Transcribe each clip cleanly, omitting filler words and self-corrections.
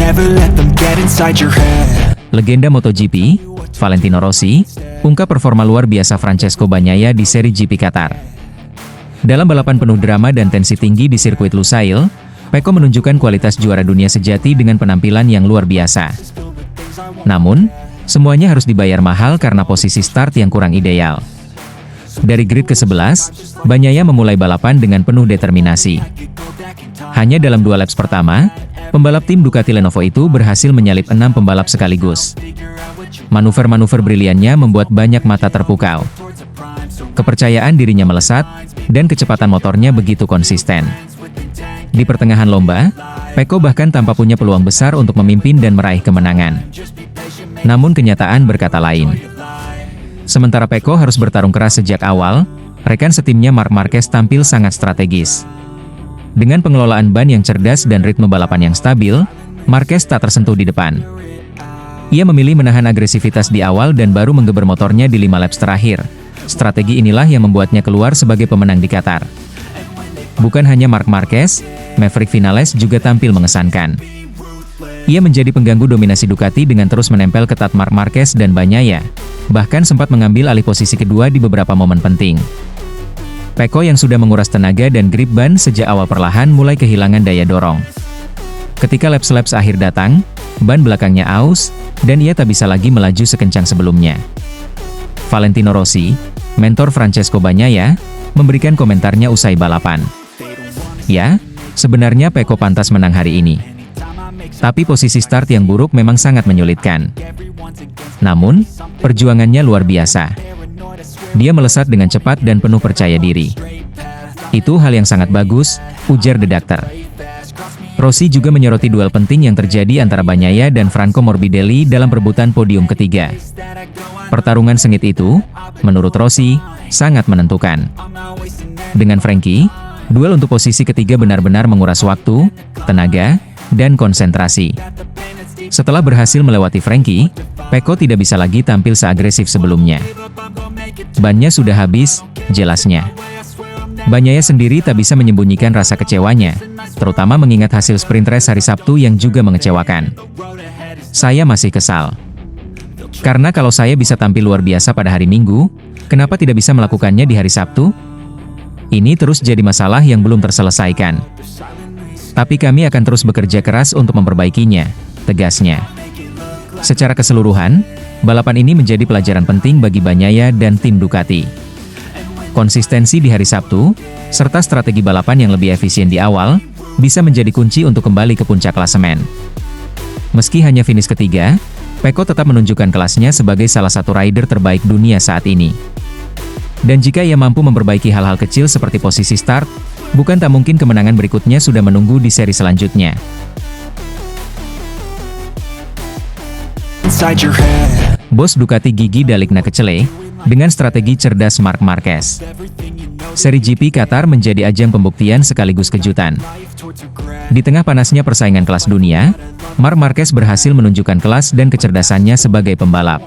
Never let them get inside your head. Legenda MotoGP, Valentino Rossi, ungkap performa luar biasa Francesco Bagnaia di seri GP Qatar. Dalam balapan penuh drama dan tensi tinggi di sirkuit Lusail, Pecco menunjukkan kualitas juara dunia sejati dengan penampilan yang luar biasa. Namun, semuanya harus dibayar mahal karena posisi start yang kurang ideal. Dari grid ke-11, Bagnaia memulai balapan dengan penuh determinasi. Hanya dalam 2 laps pertama, pembalap tim Ducati Lenovo itu berhasil menyalip 6 pembalap sekaligus. Manuver-manuver briliannya membuat banyak mata terpukau. Kepercayaan dirinya melesat, dan kecepatan motornya begitu konsisten. Di pertengahan lomba, Pecco bahkan tanpa punya peluang besar untuk memimpin dan meraih kemenangan. Namun kenyataan berkata lain. Sementara Pecco harus bertarung keras sejak awal, rekan setimnya Marc Marquez tampil sangat strategis. Dengan pengelolaan ban yang cerdas dan ritme balapan yang stabil, Marquez tak tersentuh di depan. Ia memilih menahan agresivitas di awal dan baru menggeber motornya di 5 laps terakhir. Strategi inilah yang membuatnya keluar sebagai pemenang di Qatar. Bukan hanya Marc Marquez, Maverick Vinales juga tampil mengesankan. Ia menjadi pengganggu dominasi Ducati dengan terus menempel ketat Marc Marquez dan Bagnaia, bahkan sempat mengambil alih posisi kedua di beberapa momen penting. Pecco yang sudah menguras tenaga dan grip ban sejak awal perlahan mulai kehilangan daya dorong. Ketika laps-laps akhir datang, ban belakangnya aus, dan ia tak bisa lagi melaju sekencang sebelumnya. Valentino Rossi, mentor Francesco Bagnaia, memberikan komentarnya usai balapan. Ya, sebenarnya Pecco pantas menang hari ini. Tapi posisi start yang buruk memang sangat menyulitkan. Namun, perjuangannya luar biasa. Dia melesat dengan cepat dan penuh percaya diri. Itu hal yang sangat bagus, ujar The Doctor. Rossi juga menyoroti duel penting yang terjadi antara Bagnaia dan Franco Morbidelli dalam perebutan podium ketiga. Pertarungan sengit itu, menurut Rossi, sangat menentukan. Dengan Frankie, duel untuk posisi ketiga benar-benar menguras waktu, tenaga, dan konsentrasi. Setelah berhasil melewati Frankie, Pecco tidak bisa lagi tampil seagresif sebelumnya. Bannya sudah habis, jelasnya. Bagnaia sendiri tak bisa menyembunyikan rasa kecewanya, terutama mengingat hasil sprint race hari Sabtu yang juga mengecewakan. Saya masih kesal. Karena kalau saya bisa tampil luar biasa pada hari Minggu, kenapa tidak bisa melakukannya di hari Sabtu? Ini terus jadi masalah yang belum terselesaikan. Tapi kami akan terus bekerja keras untuk memperbaikinya, tegasnya. Secara keseluruhan, balapan ini menjadi pelajaran penting bagi Bagnaia dan tim Ducati. Konsistensi di hari Sabtu, serta strategi balapan yang lebih efisien di awal, bisa menjadi kunci untuk kembali ke puncak klasemen. Meski hanya finish ketiga, Pecco tetap menunjukkan kelasnya sebagai salah satu rider terbaik dunia saat ini. Dan jika ia mampu memperbaiki hal-hal kecil seperti posisi start, bukan tak mungkin kemenangan berikutnya sudah menunggu di seri selanjutnya. Bos Ducati Gigi Dall'Igna-Kecele, dengan strategi cerdas Marc Marquez. Seri GP Qatar menjadi ajang pembuktian sekaligus kejutan. Di tengah panasnya persaingan kelas dunia, Marc Marquez berhasil menunjukkan kelas dan kecerdasannya sebagai pembalap.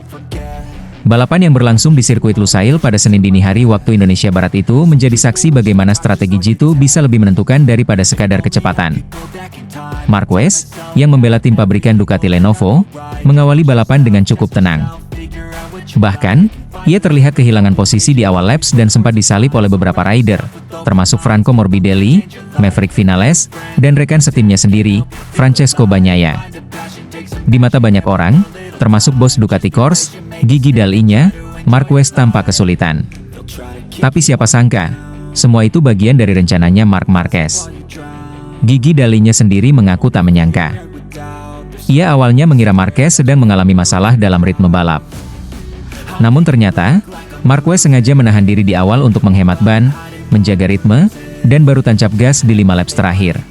Balapan yang berlangsung di sirkuit Lusail pada Senin dini hari waktu Indonesia Barat itu menjadi saksi bagaimana strategi Jitu bisa lebih menentukan daripada sekadar kecepatan. Marquez, yang membela tim pabrikan Ducati Lenovo, mengawali balapan dengan cukup tenang. Bahkan, ia terlihat kehilangan posisi di awal laps dan sempat disalip oleh beberapa rider, termasuk Franco Morbidelli, Maverick Vinales, dan rekan setimnya sendiri, Francesco Bagnaia. Di mata banyak orang, termasuk bos Ducati Corse, Gigi Dall'Igna, Marquez tampak kesulitan. Tapi siapa sangka, semua itu bagian dari rencananya Marc Marquez. Gigi Dall'Igna sendiri mengaku tak menyangka. Ia awalnya mengira Marquez sedang mengalami masalah dalam ritme balap. Namun ternyata, Marquez sengaja menahan diri di awal untuk menghemat ban, menjaga ritme, dan baru tancap gas di 5 laps terakhir.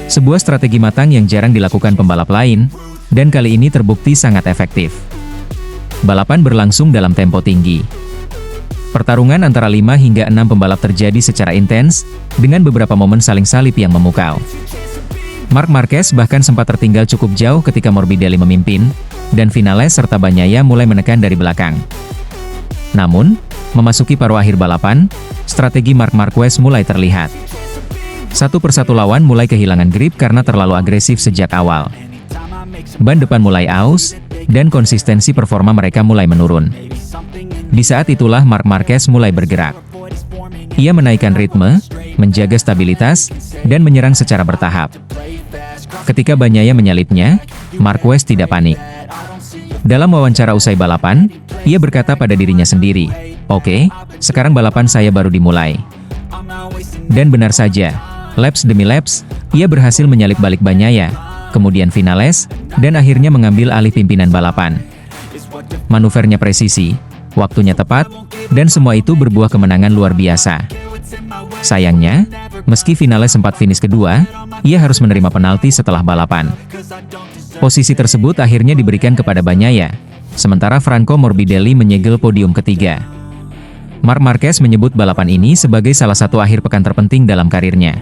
Sebuah strategi matang yang jarang dilakukan pembalap lain, dan kali ini terbukti sangat efektif. Balapan berlangsung dalam tempo tinggi. Pertarungan antara 5 hingga 6 pembalap terjadi secara intens, dengan beberapa momen saling salip yang memukau. Marc Marquez bahkan sempat tertinggal cukup jauh ketika Morbidelli memimpin, dan Vinales serta Bagnaia mulai menekan dari belakang. Namun, memasuki paruh akhir balapan, strategi Marc Marquez mulai terlihat. Satu persatu lawan mulai kehilangan grip karena terlalu agresif sejak awal. ban depan mulai aus, dan konsistensi performa mereka mulai menurun. Di saat itulah Marc Marquez mulai bergerak. Ia menaikkan ritme, menjaga stabilitas, dan menyerang secara bertahap. Ketika Bagnaia menyalipnya, Marquez tidak panik. Dalam wawancara usai balapan, ia berkata pada dirinya sendiri, "Oke, sekarang balapan saya baru dimulai." Dan benar saja, laps demi laps, ia berhasil menyalip balik Bagnaia, kemudian Vinales, dan akhirnya mengambil alih pimpinan balapan. Manuvernya presisi, waktunya tepat, dan semua itu berbuah kemenangan luar biasa. Sayangnya, meski Vinales sempat finish kedua, ia harus menerima penalti setelah balapan. Posisi tersebut akhirnya diberikan kepada Bagnaia, sementara Franco Morbidelli menyegel podium ketiga. Marc Marquez menyebut balapan ini sebagai salah satu akhir pekan terpenting dalam karirnya.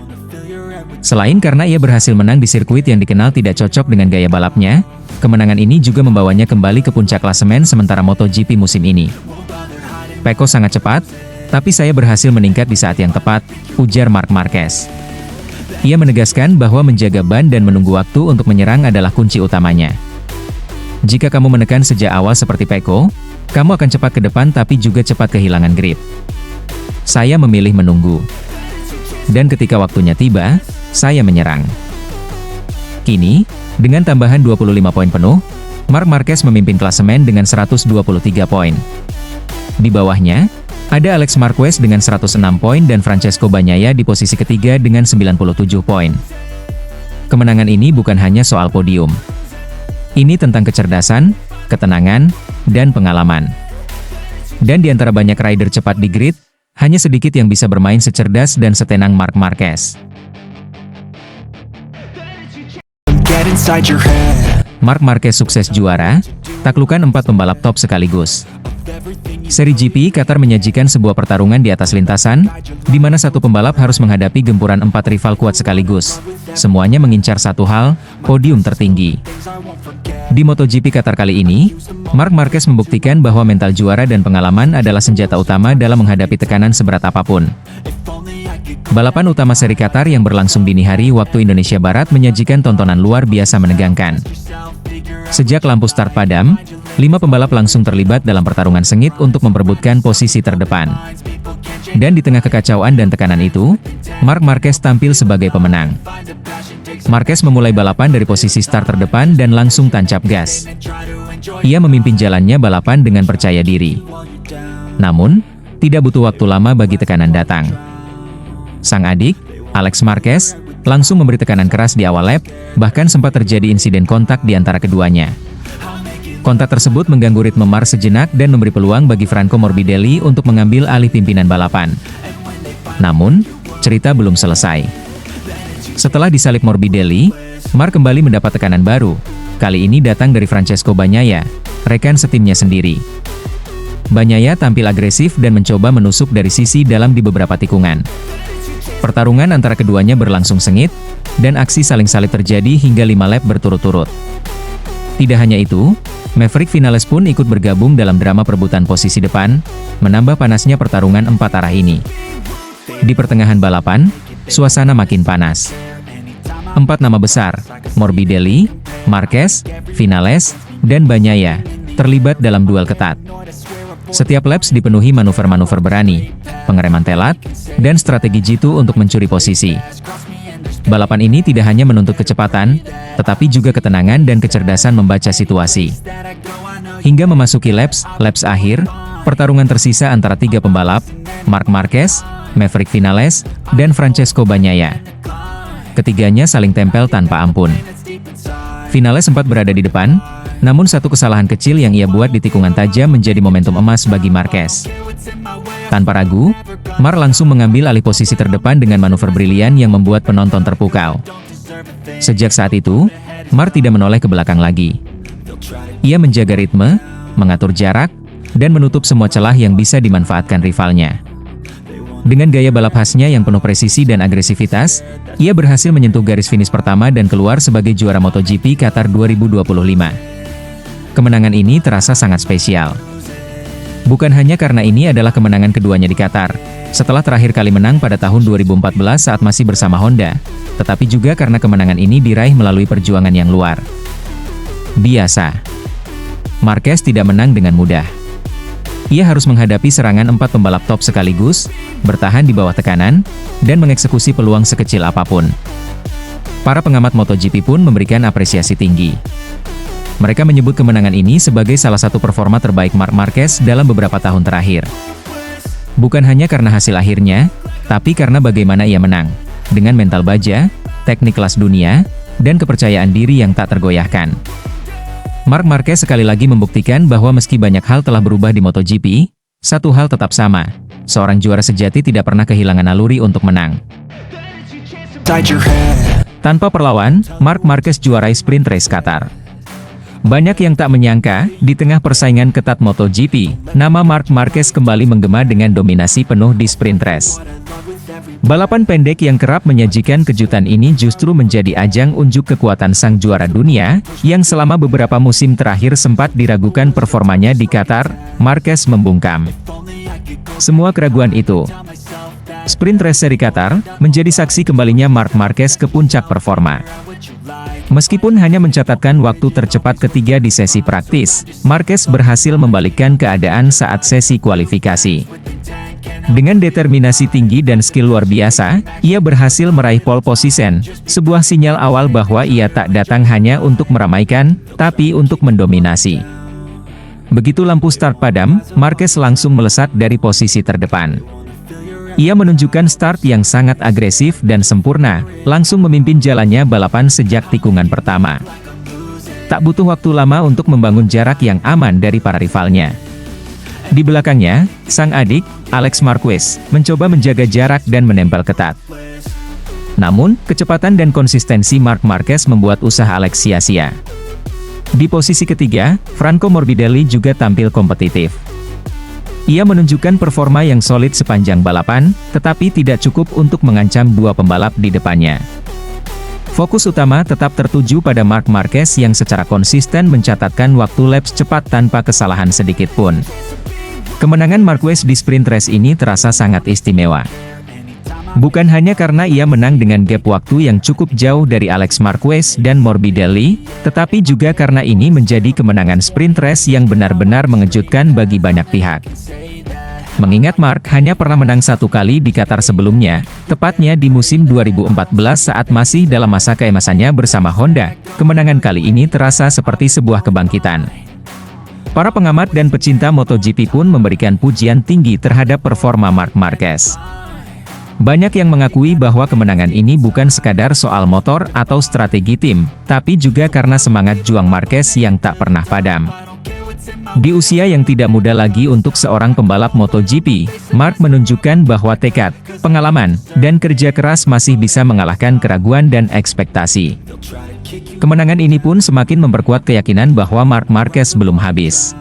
Selain karena ia berhasil menang di sirkuit yang dikenal tidak cocok dengan gaya balapnya, kemenangan ini juga membawanya kembali ke puncak klasemen sementara MotoGP musim ini. "Pecco sangat cepat, tapi saya berhasil meningkat di saat yang tepat," ujar Marc Marquez. Ia menegaskan bahwa menjaga ban dan menunggu waktu untuk menyerang adalah kunci utamanya. "Jika kamu menekan sejak awal seperti Pecco, kamu akan cepat ke depan tapi juga cepat kehilangan grip. Saya memilih menunggu. Dan ketika waktunya tiba, saya menyerang." Kini, dengan tambahan 25 poin penuh, Marc Marquez memimpin klasemen dengan 123 poin. Di bawahnya, ada Alex Marquez dengan 106 poin dan Francesco Bagnaia di posisi ketiga dengan 97 poin. Kemenangan ini bukan hanya soal podium. Ini tentang kecerdasan, ketenangan, dan pengalaman. Dan di antara banyak rider cepat di grid, hanya sedikit yang bisa bermain secerdas dan setenang Marc Marquez. Get inside your head. Marc Marquez sukses juara, taklukan 4 pembalap top sekaligus. Seri GP Qatar menyajikan sebuah pertarungan di atas lintasan, di mana satu pembalap harus menghadapi gempuran 4 rival kuat sekaligus. Semuanya mengincar satu hal, podium tertinggi. Di MotoGP Qatar kali ini, Marc Marquez membuktikan bahwa mental juara dan pengalaman adalah senjata utama dalam menghadapi tekanan seberat apapun. Balapan utama seri Qatar yang berlangsung dini hari waktu Indonesia Barat menyajikan tontonan luar biasa menegangkan. Sejak lampu start padam, 5 pembalap langsung terlibat dalam pertarungan sengit untuk memperebutkan posisi terdepan. Dan di tengah kekacauan dan tekanan itu, Marc Marquez tampil sebagai pemenang. Marquez memulai balapan dari posisi start terdepan dan langsung tancap gas. Ia memimpin jalannya balapan dengan percaya diri. Namun, tidak butuh waktu lama bagi tekanan datang. Sang adik, Alex Marquez, langsung memberi tekanan keras di awal lap, bahkan sempat terjadi insiden kontak di antara keduanya. Kontak tersebut mengganggu ritme Marc sejenak dan memberi peluang bagi Franco Morbidelli untuk mengambil alih pimpinan balapan. Namun, cerita belum selesai. Setelah disalip Morbidelli, Marc kembali mendapat tekanan baru. Kali ini datang dari Francesco Bagnaia, rekan setimnya sendiri. Bagnaia tampil agresif dan mencoba menusuk dari sisi dalam di beberapa tikungan. Pertarungan antara keduanya berlangsung sengit, dan aksi saling salip terjadi hingga 5 lap berturut-turut. Tidak hanya itu, Maverick Vinales pun ikut bergabung dalam drama perebutan posisi depan, menambah panasnya pertarungan 4 arah ini. Di pertengahan balapan, suasana makin panas. 4 nama besar, Morbidelli, Marquez, Vinales, dan Bagnaia, terlibat dalam duel ketat. Setiap laps dipenuhi manuver-manuver berani, pengereman telat, dan strategi jitu untuk mencuri posisi. Balapan ini tidak hanya menuntut kecepatan, tetapi juga ketenangan dan kecerdasan membaca situasi. Hingga memasuki laps akhir, pertarungan tersisa antara 3 pembalap, Marc Marquez, Maverick Vinales, dan Francesco Bagnaia. Ketiganya saling tempel tanpa ampun. Vinales sempat berada di depan, namun satu kesalahan kecil yang ia buat di tikungan tajam menjadi momentum emas bagi Marquez. Tanpa ragu, Marc langsung mengambil alih posisi terdepan dengan manuver brilian yang membuat penonton terpukau. Sejak saat itu, Marc tidak menoleh ke belakang lagi. Ia menjaga ritme, mengatur jarak, dan menutup semua celah yang bisa dimanfaatkan rivalnya. Dengan gaya balap khasnya yang penuh presisi dan agresivitas, ia berhasil menyentuh garis finish pertama dan keluar sebagai juara MotoGP Qatar 2025. Kemenangan ini terasa sangat spesial. Bukan hanya karena ini adalah kemenangan keduanya di Qatar, setelah terakhir kali menang pada tahun 2014 saat masih bersama Honda, tetapi juga karena kemenangan ini diraih melalui perjuangan yang luar biasa. Marquez tidak menang dengan mudah. Ia harus menghadapi serangan 4 pembalap top sekaligus, bertahan di bawah tekanan, dan mengeksekusi peluang sekecil apapun. Para pengamat MotoGP pun memberikan apresiasi tinggi. Mereka menyebut kemenangan ini sebagai salah satu performa terbaik Marc Marquez dalam beberapa tahun terakhir. Bukan hanya karena hasil akhirnya, tapi karena bagaimana ia menang, dengan mental baja, teknik kelas dunia, dan kepercayaan diri yang tak tergoyahkan. Marc Marquez sekali lagi membuktikan bahwa meski banyak hal telah berubah di MotoGP, satu hal tetap sama, seorang juara sejati tidak pernah kehilangan naluri untuk menang. Inside your head. Tanpa perlawan, Marc Marquez juarai sprint race Qatar. Banyak yang tak menyangka, di tengah persaingan ketat MotoGP, nama Marc Marquez kembali menggema dengan dominasi penuh di sprint race. Balapan pendek yang kerap menyajikan kejutan ini justru menjadi ajang unjuk kekuatan sang juara dunia, yang selama beberapa musim terakhir sempat diragukan performanya di Qatar. Marquez membungkam semua keraguan itu. Sprint race seri Qatar menjadi saksi kembalinya Marc Marquez ke puncak performa. Meskipun hanya mencatatkan waktu tercepat ketiga di sesi praktis, Marquez berhasil membalikkan keadaan saat sesi kualifikasi. Dengan determinasi tinggi dan skill luar biasa, ia berhasil meraih pole position, sebuah sinyal awal bahwa ia tak datang hanya untuk meramaikan, tapi untuk mendominasi. Begitu lampu start padam, Marquez langsung melesat dari posisi terdepan. Ia menunjukkan start yang sangat agresif dan sempurna, langsung memimpin jalannya balapan sejak tikungan pertama. Tak butuh waktu lama untuk membangun jarak yang aman dari para rivalnya. Di belakangnya, sang adik, Alex Marquez, mencoba menjaga jarak dan menempel ketat. Namun, kecepatan dan konsistensi Marc Marquez membuat usaha Alex sia-sia. Di posisi ketiga, Franco Morbidelli juga tampil kompetitif. Ia menunjukkan performa yang solid sepanjang balapan, tetapi tidak cukup untuk mengancam dua pembalap di depannya. Fokus utama tetap tertuju pada Marc Marquez yang secara konsisten mencatatkan waktu laps cepat tanpa kesalahan sedikit pun. Kemenangan Marquez di sprint race ini terasa sangat istimewa. Bukan hanya karena ia menang dengan gap waktu yang cukup jauh dari Alex Marquez dan Morbidelli, tetapi juga karena ini menjadi kemenangan sprint race yang benar-benar mengejutkan bagi banyak pihak. Mengingat Marc hanya pernah menang satu kali di Qatar sebelumnya, tepatnya di musim 2014 saat masih dalam masa keemasannya bersama Honda, kemenangan kali ini terasa seperti sebuah kebangkitan. Para pengamat dan pecinta MotoGP pun memberikan pujian tinggi terhadap performa Marc Marquez. Banyak yang mengakui bahwa kemenangan ini bukan sekadar soal motor atau strategi tim, tapi juga karena semangat juang Marquez yang tak pernah padam. Di usia yang tidak muda lagi untuk seorang pembalap MotoGP, Marc menunjukkan bahwa tekad, pengalaman, dan kerja keras masih bisa mengalahkan keraguan dan ekspektasi. Kemenangan ini pun semakin memperkuat keyakinan bahwa Marc Marquez belum habis.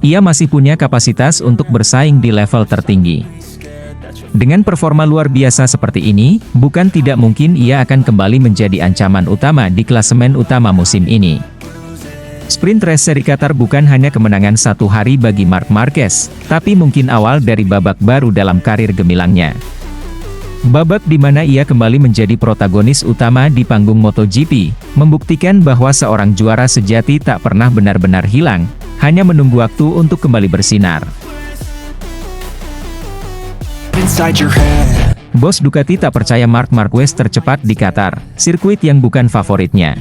Ia masih punya kapasitas untuk bersaing di level tertinggi. Dengan performa luar biasa seperti ini, bukan tidak mungkin ia akan kembali menjadi ancaman utama di klasemen utama musim ini. Sprint race seri Qatar bukan hanya kemenangan satu hari bagi Marc Marquez, tapi mungkin awal dari babak baru dalam karir gemilangnya. Babak di mana ia kembali menjadi protagonis utama di panggung MotoGP, membuktikan bahwa seorang juara sejati tak pernah benar-benar hilang, hanya menunggu waktu untuk kembali bersinar. Inside your head. Bos Ducati tak percaya Marc Marquez tercepat di Qatar, sirkuit yang bukan favoritnya.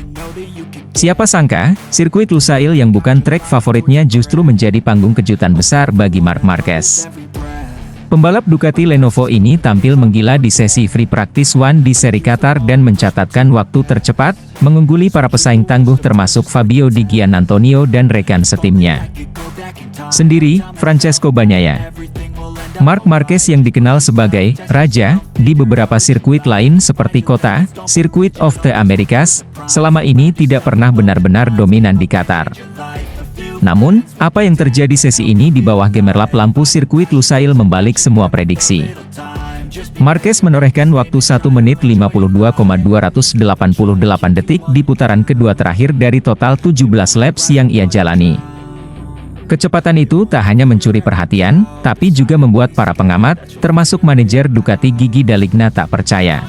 Siapa sangka, sirkuit Lusail yang bukan trek favoritnya justru menjadi panggung kejutan besar bagi Marc Marquez. Pembalap Ducati Lenovo ini tampil menggila di sesi free practice one di seri Qatar dan mencatatkan waktu tercepat, mengungguli para pesaing tangguh termasuk Fabio Di Giannantonio dan rekan setimnya. Sendiri, Francesco Bagnaia. Marc Marquez yang dikenal sebagai Raja di beberapa sirkuit lain seperti Kota, Circuit of the Americas, selama ini tidak pernah benar-benar dominan di Qatar. Namun, apa yang terjadi sesi ini di bawah gemerlap lampu sirkuit Lusail membalik semua prediksi. Marquez menorehkan waktu 1 menit 52,288 detik di putaran kedua terakhir dari total 17 laps yang ia jalani. Kecepatan itu tak hanya mencuri perhatian, tapi juga membuat para pengamat, termasuk manajer Ducati Gigi D'Aligna tak percaya.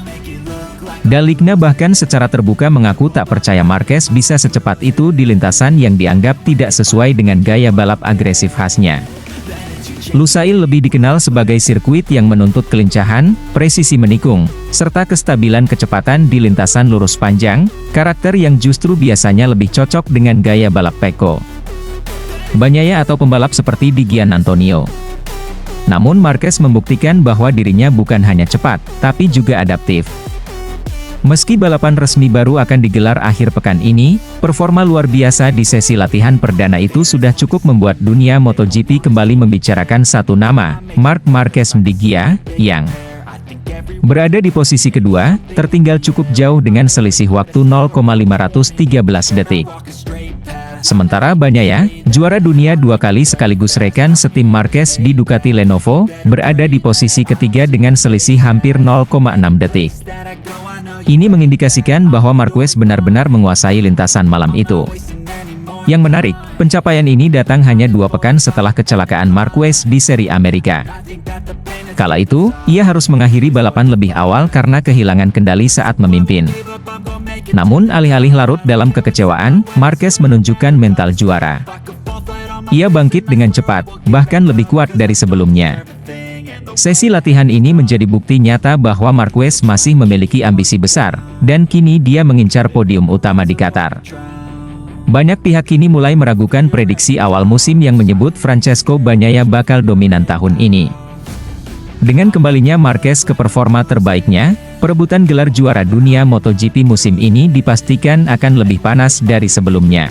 Dalikna bahkan secara terbuka mengaku tak percaya Marquez bisa secepat itu di lintasan yang dianggap tidak sesuai dengan gaya balap agresif khasnya. Lusail lebih dikenal sebagai sirkuit yang menuntut kelincahan, presisi menikung, serta kestabilan kecepatan di lintasan lurus panjang, karakter yang justru biasanya lebih cocok dengan gaya balap Pecco Bagnaia atau pembalap seperti Di Gian Antonio. Namun Marquez membuktikan bahwa dirinya bukan hanya cepat, tapi juga adaptif. Meski balapan resmi baru akan digelar akhir pekan ini, performa luar biasa di sesi latihan perdana itu sudah cukup membuat dunia MotoGP kembali membicarakan satu nama, Marc Marquez Di Gia, yang berada di posisi kedua, tertinggal cukup jauh dengan selisih waktu 0,513 detik. Sementara Bagnaia, juara dunia 2 kali sekaligus rekan setim Marquez di Ducati Lenovo, berada di posisi ketiga dengan selisih hampir 0,6 detik. Ini mengindikasikan bahwa Marquez benar-benar menguasai lintasan malam itu. Yang menarik, pencapaian ini datang hanya 2 pekan setelah kecelakaan Marquez di seri Amerika. Kala itu, ia harus mengakhiri balapan lebih awal karena kehilangan kendali saat memimpin. Namun alih-alih larut dalam kekecewaan, Marquez menunjukkan mental juara. Ia bangkit dengan cepat, bahkan lebih kuat dari sebelumnya. Sesi latihan ini menjadi bukti nyata bahwa Marquez masih memiliki ambisi besar, dan kini dia mengincar podium utama di Qatar. Banyak pihak kini mulai meragukan prediksi awal musim yang menyebut Francesco Bagnaia bakal dominan tahun ini. Dengan kembalinya Marquez ke performa terbaiknya, perebutan gelar juara dunia MotoGP musim ini dipastikan akan lebih panas dari sebelumnya.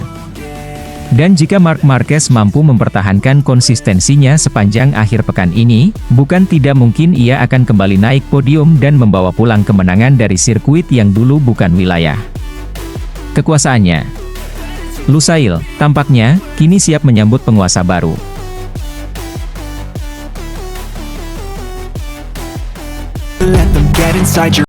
Dan jika Marc Marquez mampu mempertahankan konsistensinya sepanjang akhir pekan ini, bukan tidak mungkin ia akan kembali naik podium dan membawa pulang kemenangan dari sirkuit yang dulu bukan wilayah kekuasaannya. Lusail, tampaknya, kini siap menyambut penguasa baru. Let them get inside your